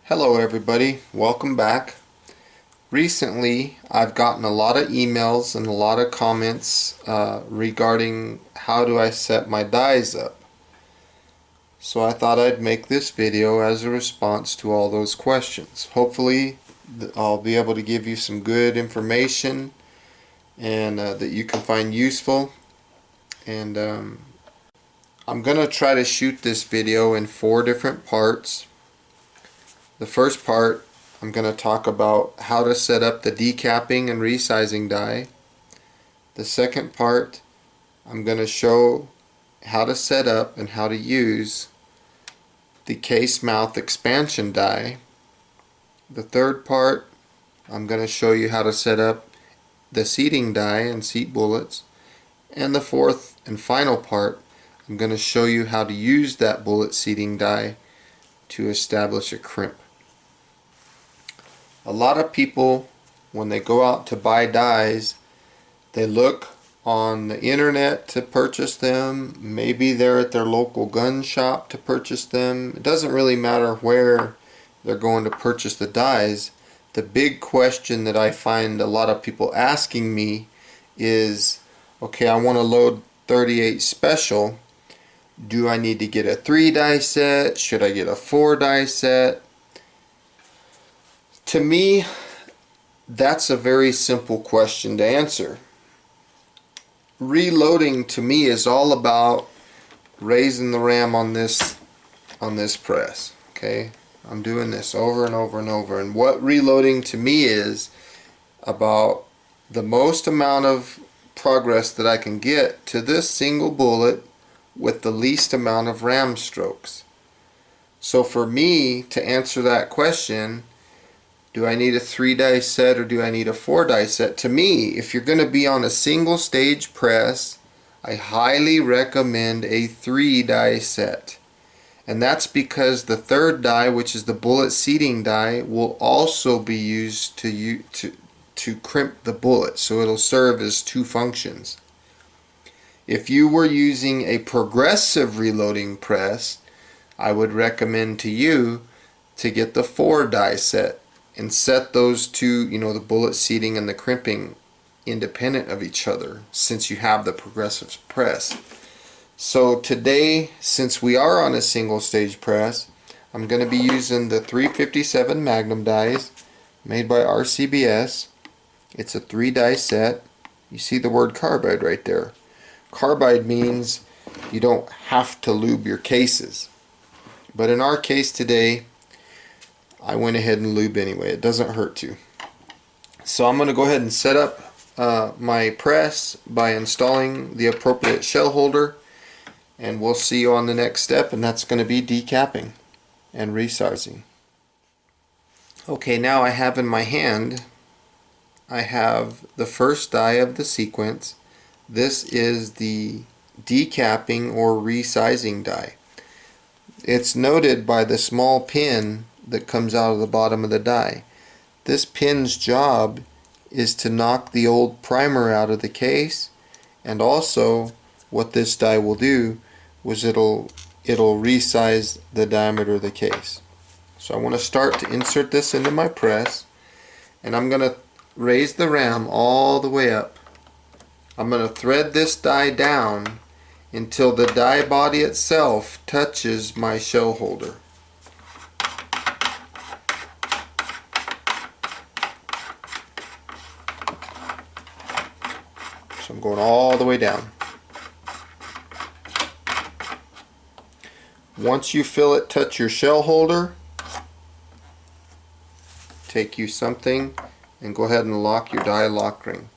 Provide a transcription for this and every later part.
Hello everybody, welcome back. Recently I've gotten a lot of emails and a lot of comments regarding how do I set my dies up. So I thought I'd make this video as a response to all those questions. Hopefully I'll be able to give you some good information and that you can find useful. And I'm going to try to shoot this video in 4 different parts. The first part, I'm going to talk about how to set up the decapping and resizing die. The second part, I'm going to show how to set up and how to use the case mouth expansion die. The third part, I'm going to show you how to set up the seating die and seat bullets. And the fourth and final part, I'm going to show you how to use that bullet seating die to establish a crimp. A lot of people, when they go out to buy dies, they look on the internet to purchase them. Maybe they're at their local gun shop to purchase them. It doesn't really matter where they're going to purchase the dies. The big question that I find a lot of people asking me is, okay, I want to load 38 special. Do I need to get a 3 die set? Should I get a 4 die set? To me, that's a very simple question to answer. Reloading to me is all about raising the ram on this press. Okay, I'm doing this over and over and over, and what reloading to me is about the most amount of progress that I can get to this single bullet with the least amount of ram strokes. So for me to answer that question, do I need a 3 die set or do I need a 4 die set? To me, if you're going to be on a single stage press, I highly recommend a 3 die set. And that's because the third die, which is the bullet seating die, will also be used to crimp the bullet. So it'll serve as 2 functions. If you were using a progressive reloading press, I would recommend to you to get the 4 die set and set those two, the bullet seating and the crimping, independent of each other, since you have the progressive press. So today, since we are on a single stage press, I'm going to be using the 357 Magnum dies made by RCBS. It's a 3 die set. You see the word carbide right there. Carbide means you don't have to lube your cases. But in our case today, I went ahead and lube anyway. It doesn't hurt to. So I'm going to go ahead and set up my press by installing the appropriate shell holder, and we'll see you on the next step, and that's going to be decapping and resizing. Okay, now I have in my hand, I have the first die of the sequence. This is the decapping or resizing die. It's noted by the small pin that comes out of the bottom of the die. This pin's job is to knock the old primer out of the case, and also what this die will do is it'll resize the diameter of the case. So I want to start to insert this into my press, and I'm going to raise the ram all the way up. I'm going to thread this die down until the die body itself touches my shell holder. So I'm going all the way down. Once you feel it touch your shell holder, take you something and go ahead and lock your die lock ring.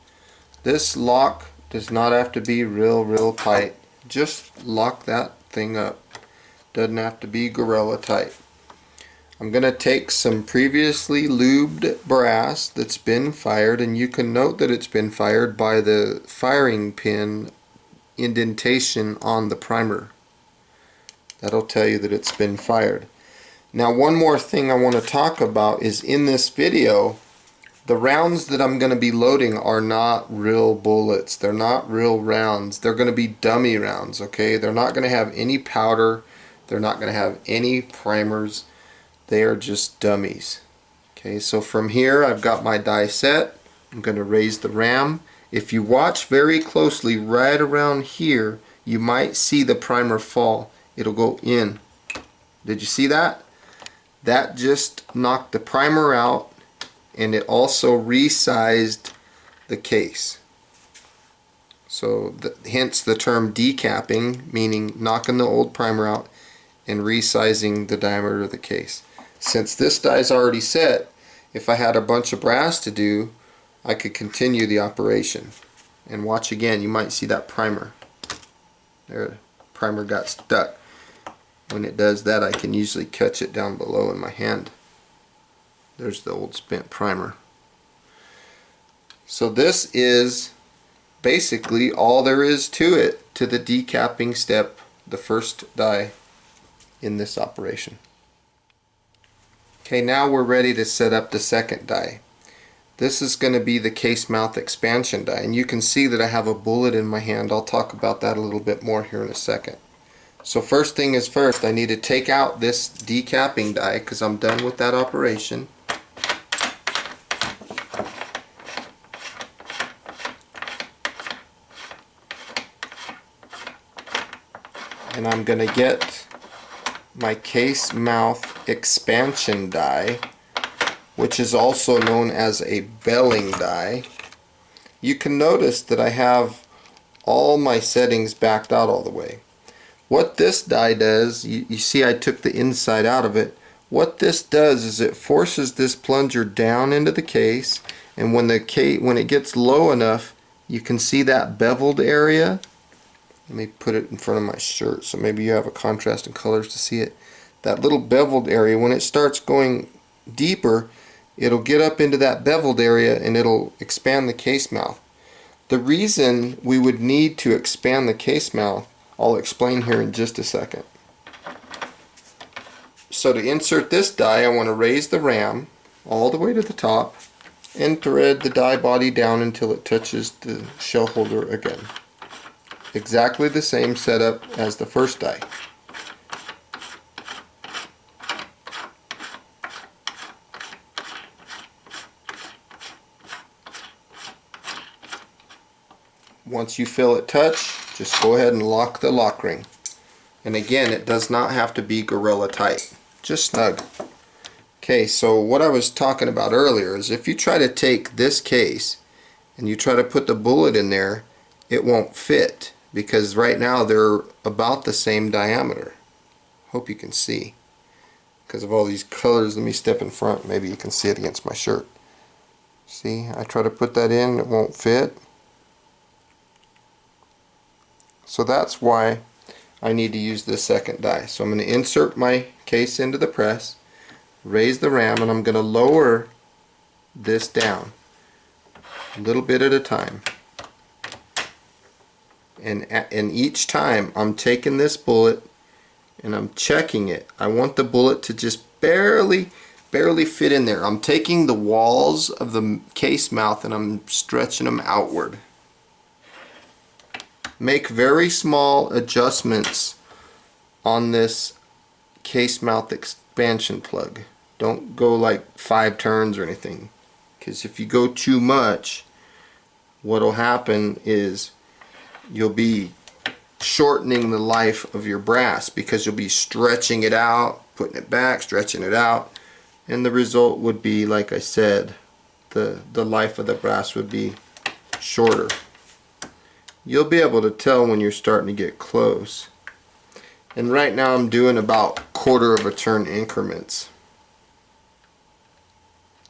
This lock does not have to be real tight. Just lock that thing up. Doesn't have to be gorilla tight. I'm going to take some previously lubed brass that's been fired, and you can note that it's been fired by the firing pin indentation on the primer. That'll tell you that it's been fired. Now, one more thing I want to talk about is in this video, the rounds that I'm going to be loading are not real bullets. They're not real rounds. They're going to be dummy rounds, okay? They're not going to have any powder. They're not going to have any primers. They are just dummies. Okay, so from here I've got my die set. I'm going to raise the ram. If you watch very closely right around here, you might see the primer fall. It'll go in. Did you see that? That just knocked the primer out, and it also resized the case. So hence the term decapping, meaning knocking the old primer out and resizing the diameter of the case. Since this die is already set, if I had a bunch of brass to do, I could continue the operation. And watch again, you might see that primer. There, the primer got stuck. When it does that, I can usually catch it down below in my hand. There's the old spent primer. So this is basically all there is to it, to the decapping step, the first die in this operation. Okay, now we're ready to set up the second die. This is going to be the case mouth expansion die, and you can see that I have a bullet in my hand. I'll talk about that a little bit more here in a second. So first thing is first, I need to take out this decapping die because I'm done with that operation. And I'm going to get my case mouth expansion die, which is also known as a belling die. You can notice that I have all my settings backed out all the way. What this die does, you see I took the inside out of it. What this does is it forces this plunger down into the case, and when it gets low enough, you can see that beveled area. Let me put it in front of my shirt so maybe you have a contrast in colors to see it. That little beveled area, when it starts going deeper, it'll get up into that beveled area and it'll expand the case mouth. The reason we would need to expand the case mouth, I'll explain here in just a second. So to insert this die, I want to raise the ram all the way to the top and thread the die body down until it touches the shell holder again. Exactly the same setup as the first die. Once you feel it touch, just go ahead and lock the lock ring. And again, it does not have to be gorilla tight, just snug. Okay, so what I was talking about earlier is if you try to take this case and you try to put the bullet in there, it won't fit because right now they're about the same diameter. Hope you can see. Because of all these colors, let me step in front, maybe you can see it against my shirt. See, I try to put that in, it won't fit. So that's why I need to use this second die. So I'm going to insert my case into the press, raise the ram, and I'm going to lower this down a little bit at a time. And each time I'm taking this bullet and I'm checking it. I want the bullet to just barely fit in there. I'm taking the walls of the case mouth and I'm stretching them outward. Make very small adjustments on this case mouth expansion plug. Don't go like 5 turns or anything, because if you go too much, what'll happen is you'll be shortening the life of your brass because you'll be stretching it out, putting it back, stretching it out, and the result would be, like I said, the life of the brass would be shorter. You'll be able to tell when you're starting to get close. And right now I'm doing about 1/4 of a turn increments.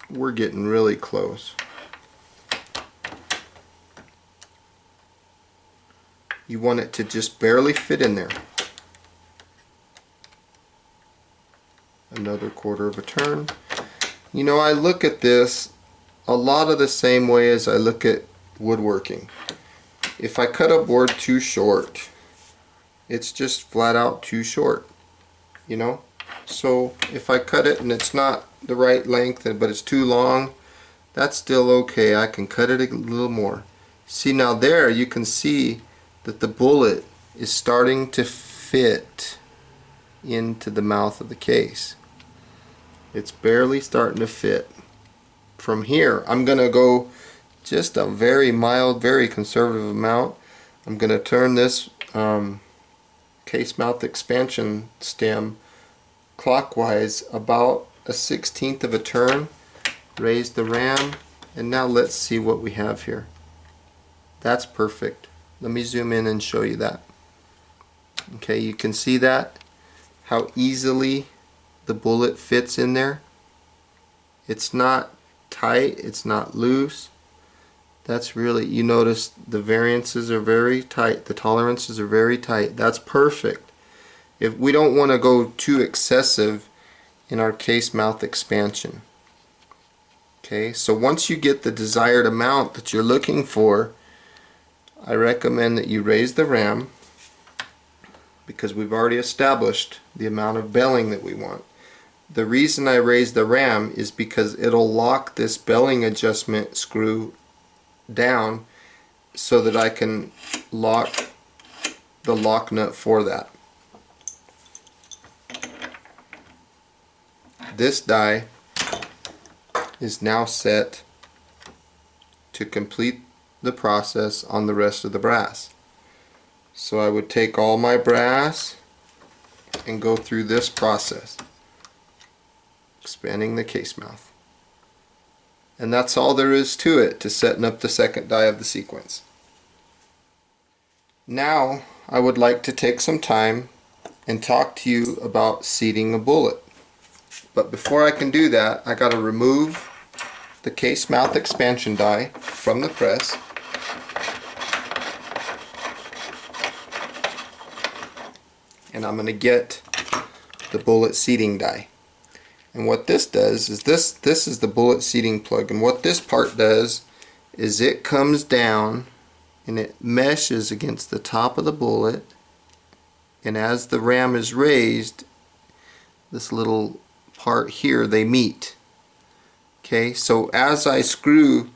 We're getting really close. You want it to just barely fit in there. Another 1/4 of a turn. You know, I look at this a lot of the same way as I look at woodworking. If I cut a board too short, it's just flat out too short, you know? So if I cut it and it's not the right length but it's too long, that's still okay. I can cut it a little more. See, now there you can see that the bullet is starting to fit into the mouth of the case. It's barely starting to fit. From here, I'm going to go just a very mild, very conservative amount. I'm going to turn this case mouth expansion stem clockwise about a 1/16 of a turn. Raise the ram, and now let's see what we have here. That's perfect. Let me zoom in and show you that. Okay, you can see that, how easily the bullet fits in there. It's not tight, it's not loose. That's really, you notice the variances are very tight, the tolerances are very tight. That's perfect. If we don't want to go too excessive in our case mouth expansion. Okay, so once you get the desired amount that you're looking for, I recommend that you raise the ram, because we've already established the amount of belling that we want. The reason I raise the ram is because it'll lock this belling adjustment screw down so that I can lock the lock nut for that. This die is now set to complete the process on the rest of the brass. So I would take all my brass and go through this process, expanding the case mouth. And that's all there is to it, to setting up the second die of the sequence. Now I would like to take some time and talk to you about seating a bullet. But before I can do that, I got to remove the case mouth expansion die from the press. And I'm going to get the bullet seating die. And what this does is this is the bullet seating plug, and what this part does is it comes down and it meshes against the top of the bullet, and as the ram is raised, this little part here, they meet. Okay, so as I screw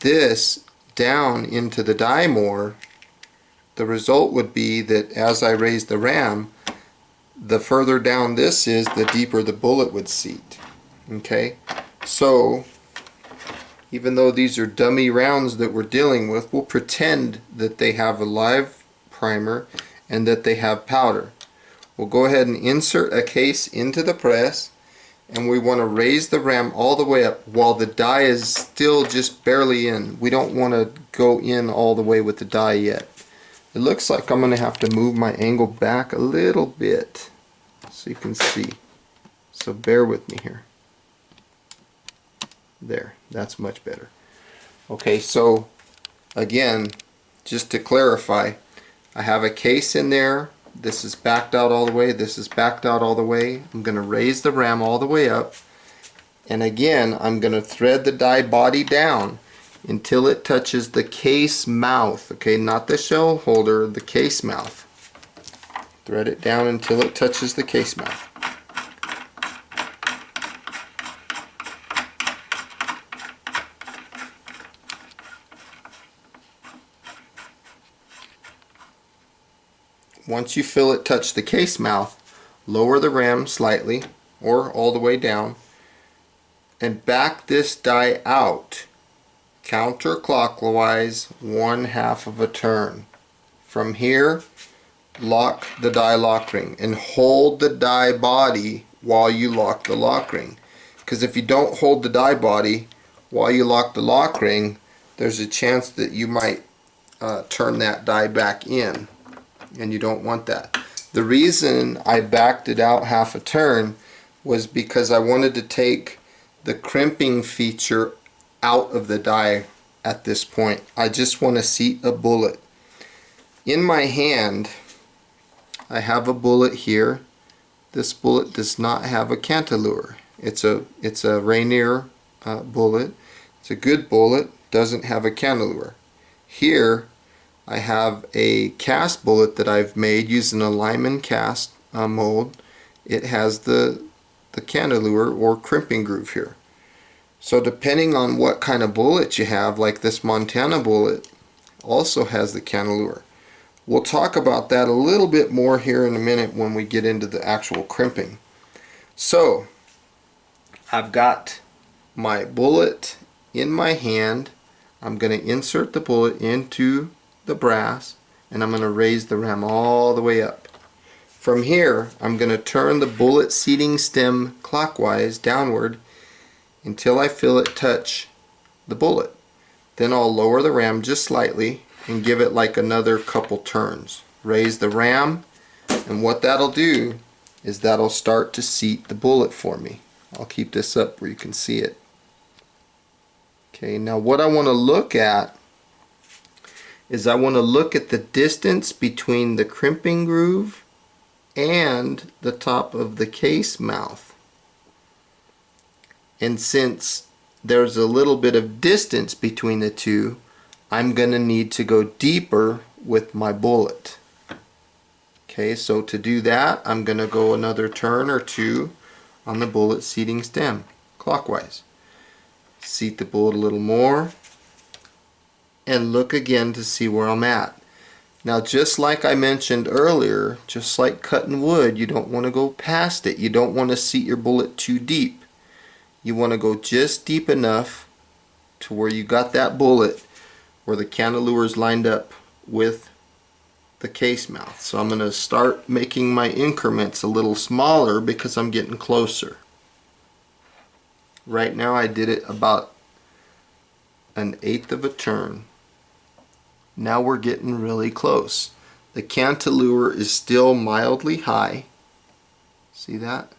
this down into the die more, the result would be that as I raise the ram, the further down this is, the deeper the bullet would seat. Okay, so even though these are dummy rounds that we're dealing with, we'll pretend that they have a live primer and that they have powder. We'll go ahead and insert a case into the press, and we want to raise the ram all the way up while the die is still just barely in. We don't want to go in all the way with the die yet. It looks like I'm going to have to move my angle back a little bit so you can see. So bear with me here. There, that's much better. Okay, so again, just to clarify, I have a case in there. This is backed out all the way. This is backed out all the way. I'm going to raise the ram all the way up. And again, I'm going to thread the die body down until it touches the case mouth. Okay, not the shell holder, the case mouth. Thread it down until it touches the case mouth. Once you feel it touch the case mouth, lower the ram slightly or all the way down and back this die out counterclockwise 1/2 of a turn. From here, lock the die lock ring and hold the die body while you lock the lock ring. Because if you don't hold the die body while you lock the lock ring, there's a chance that you might turn that die back in, and you don't want that. The reason I backed it out 1/2 a turn was because I wanted to take the crimping feature out of the die at this point. I just want to seat a bullet. In my hand, I have a bullet here. This bullet does not have a cantilever. It's a Rainier bullet. It's a good bullet, doesn't have a cantilever. Here I have a cast bullet that I've made using a Lyman cast mold. It has the cantilever or crimping groove here. So depending on what kind of bullet you have, like this Montana bullet also has the cantilever. We'll talk about that a little bit more here in a minute when we get into the actual crimping. So I've got my bullet in my hand. I'm going to insert the bullet into the brass, and I'm going to raise the ram all the way up. From here, I'm going to turn the bullet seating stem clockwise downward until I feel it touch the bullet. Then I'll lower the ram just slightly and give it like another couple turns. Raise the ram, and what that'll do is that'll start to seat the bullet for me. I'll keep this up where you can see it. Okay, now what I want to look at is I want to look at the distance between the crimping groove and the top of the case mouth. And since there's a little bit of distance between the two, I'm going to need to go deeper with my bullet. Okay, so to do that, I'm going to go another turn or two on the bullet seating stem, clockwise. Seat the bullet a little more, and look again to see where I'm at. Now, just like I mentioned earlier, just like cutting wood, you don't want to go past it. You don't want to seat your bullet too deep. You want to go just deep enough to where you got that bullet where the cantilever is lined up with the case mouth. So I'm going to start making my increments a little smaller because I'm getting closer. Right now I did it about 1/8 of a turn. Now we're getting really close. The cantilever is still mildly high. See that?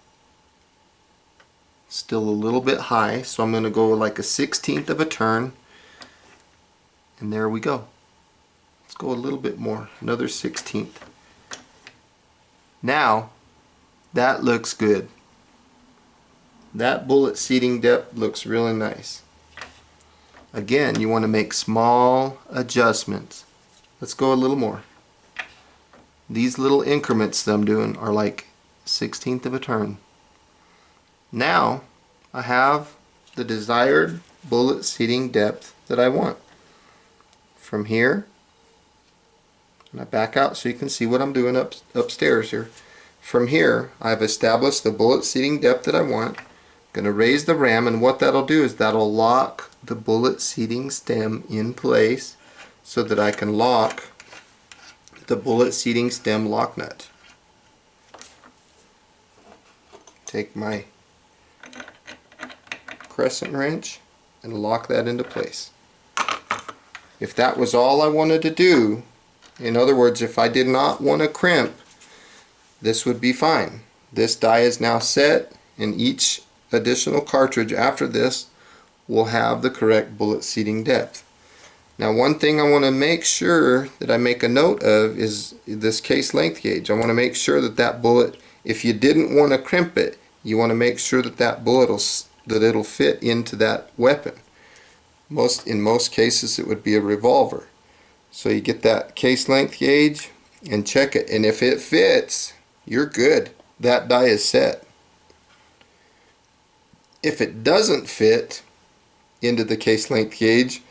Still a little bit high, so I'm going to go like a 1/16 of a turn, and there we go. Let's go a little bit more, another 1/16. Now that looks good. That bullet seating depth looks really nice. Again, you want to make small adjustments. Let's go a little more. These little increments that I'm doing are like 1/16 of a turn. Now I have the desired bullet seating depth that I want. From here, and I back out so you can see what I'm doing upstairs here. From here, I've established the bullet seating depth that I want. I'm going to raise the ram, and what that'll do is that'll lock the bullet seating stem in place so that I can lock the bullet seating stem lock nut. Take my crescent wrench and lock that into place. If that was all I wanted to do, in other words, if I did not want to crimp, this would be fine. This die is now set, and each additional cartridge after this will have the correct bullet seating depth. Now, one thing I want to make sure that I make a note of is this case length gauge. I want to make sure that that bullet, if you didn't want to crimp it, you want to make sure that that bullet it'll fit into that weapon. In most cases it would be a revolver. So you get that case length gauge and check it, and if it fits, you're good. That die is set. If it doesn't fit into the case length gauge,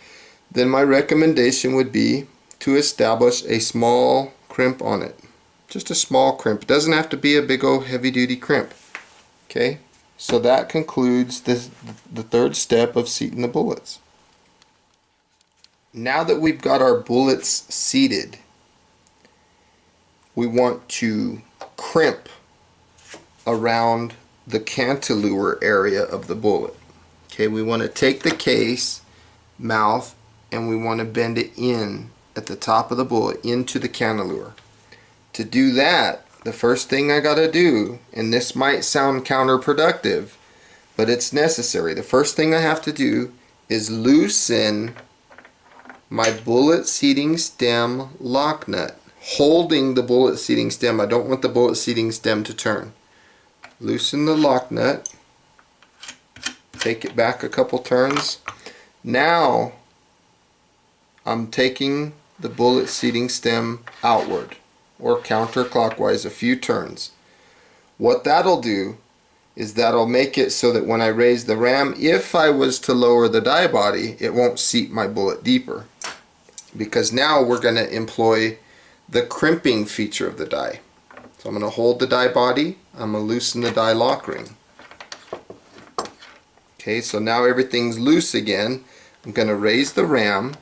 then my recommendation would be to establish a small crimp on it. Just a small crimp. It doesn't have to be a big old heavy duty crimp. Okay, so that concludes the third step of seating the bullets. Now that we've got our bullets seated, we want to crimp around the cantilever area of the bullet. Okay, we want to take the case mouth and we want to bend it in at the top of the bullet into the cantilever. To do that, the first thing I gotta do, and this might sound counterproductive, but it's necessary. The first thing I have to do is loosen my bullet seating stem lock nut, holding the bullet seating stem. I don't want the bullet seating stem to turn. Loosen the lock nut, take it back a couple turns. Now I'm taking the bullet seating stem outward or counterclockwise a few turns. What that'll do is that'll make it so that when I raise the ram, if I was to lower the die body, it won't seat my bullet deeper, because now we're going to employ the crimping feature of the die. So I'm going to hold the die body, I'm going to loosen the die lock ring. Okay, so now everything's loose again. I'm going to raise the ram,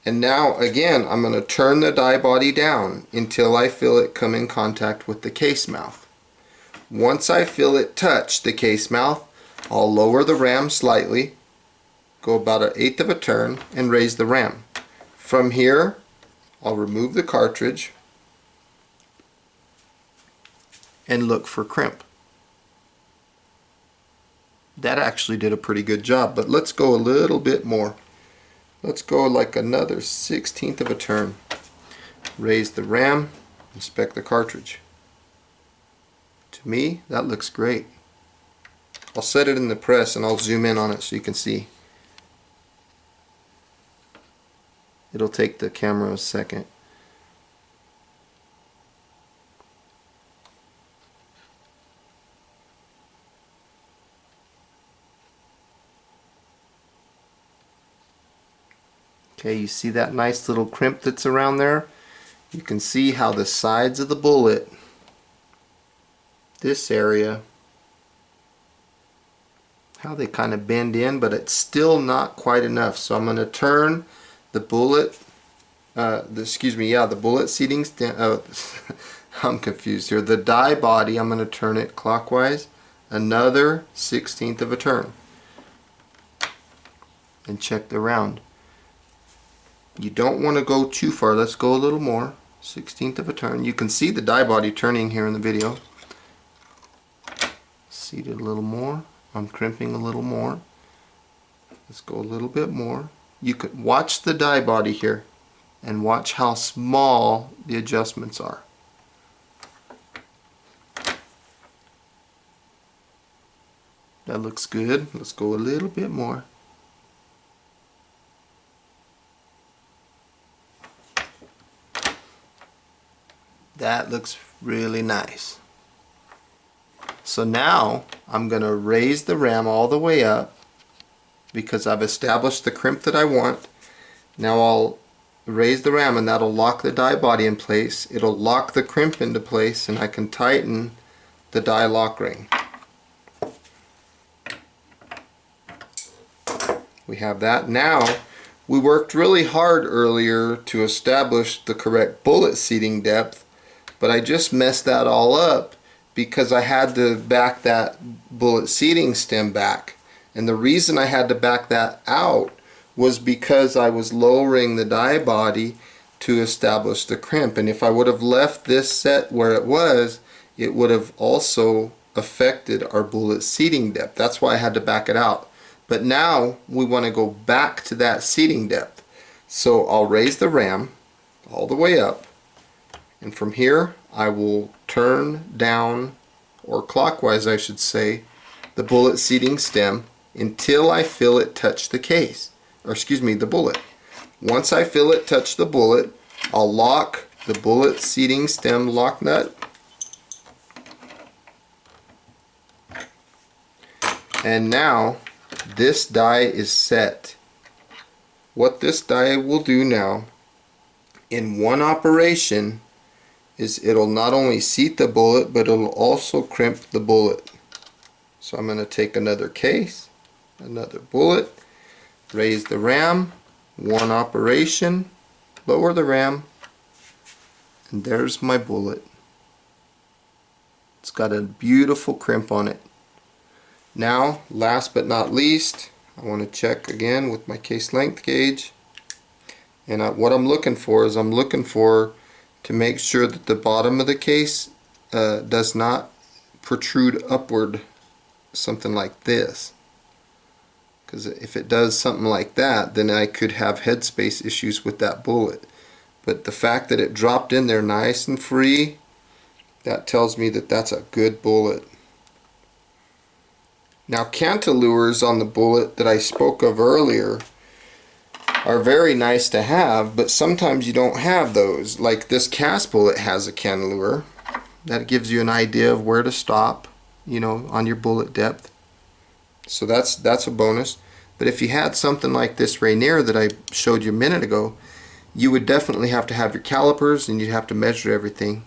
and now again I'm going to turn the die body down until I feel it come in contact with the case mouth. Once I feel it touch the case mouth, I'll lower the ram slightly, go about 1/8 of a turn, and raise the ram. From here, I'll remove the cartridge and look for crimp. That actually did a pretty good job, but let's go a little bit more. Let's go like another 1/16 of a turn. Raise the ram, inspect the cartridge. To me, that looks great. I'll set it in the press and I'll zoom in on it so you can see. It'll take the camera a second. Okay, you see that nice little crimp that's around there? You can see how the sides of the bullet, this area, how they kind of bend in, but it's still not quite enough. So I'm going to turn the bullet, the bullet seating stem, I'm confused here. The die body, I'm going to turn it clockwise another 1/16 of a turn. And check the round. You don't want to go too far. Let's go a little more. 1/16 of a turn. You can see the die body turning here in the video. Seat it a little more. I'm crimping a little more. Let's go a little bit more. You could watch the die body here and watch how small the adjustments are. That looks good. Let's go a little bit more. That looks really nice. So now I'm going to raise the ram all the way up because I've established the crimp that I want. Now I'll raise the ram and that'll lock the die body in place. It'll lock the crimp into place and I can tighten the die lock ring. We have that. Now we worked really hard earlier to establish the correct bullet seating depth, but I just messed that all up because I had to back that bullet seating stem back. And the reason I had to back that out was because I was lowering the die body to establish the crimp. And if I would have left this set where it would have also affected our bullet seating depth. That's why I had to back it out. But now we want to go back to that seating depth. So I'll raise the ram all the way up. And from here, I will turn down, or clockwise I should say, the bullet seating stem until I feel it touch the case, or excuse me, the bullet. Once I feel it touch the bullet, I'll lock the bullet seating stem lock nut. And now this die is set. What this die will do now in one operation is it'll not only seat the bullet, but it'll also crimp the bullet. So I'm going to take another case, another bullet, raise the ram, one operation, lower the ram, and there's my bullet. It's got a beautiful crimp on it. Now, last but not least, I want to check again with my case length gauge. And what I'm looking for is to make sure that the bottom of the case does not protrude upward, something like this. Because if it does something like that, then I could have headspace issues with that bullet. But the fact that it dropped in there nice and free, that tells me that that's a good bullet. Now, cantilevers on the bullet that I spoke of earlier are very nice to have, but sometimes you don't have those. Like this cast bullet has a cantilever. That gives you an idea of where to stop, you know, on your bullet depth. So that's a bonus. But if you had something like this Rainier that I showed you a minute ago, you would definitely have to have your calipers and you'd have to measure everything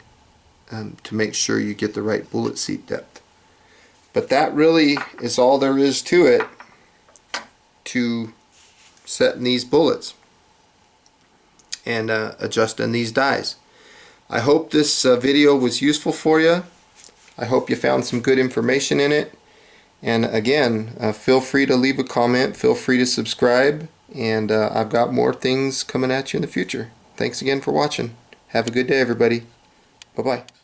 to make sure you get the right bullet seat depth. But that really is all there is to it. to setting these bullets and adjusting these dies. I hope this video was useful for you. I hope you found some good information in it. And again, feel free to leave a comment, feel free to subscribe, and I've got more things coming at you in the future. Thanks again for watching. Have a good day, everybody. Bye-bye.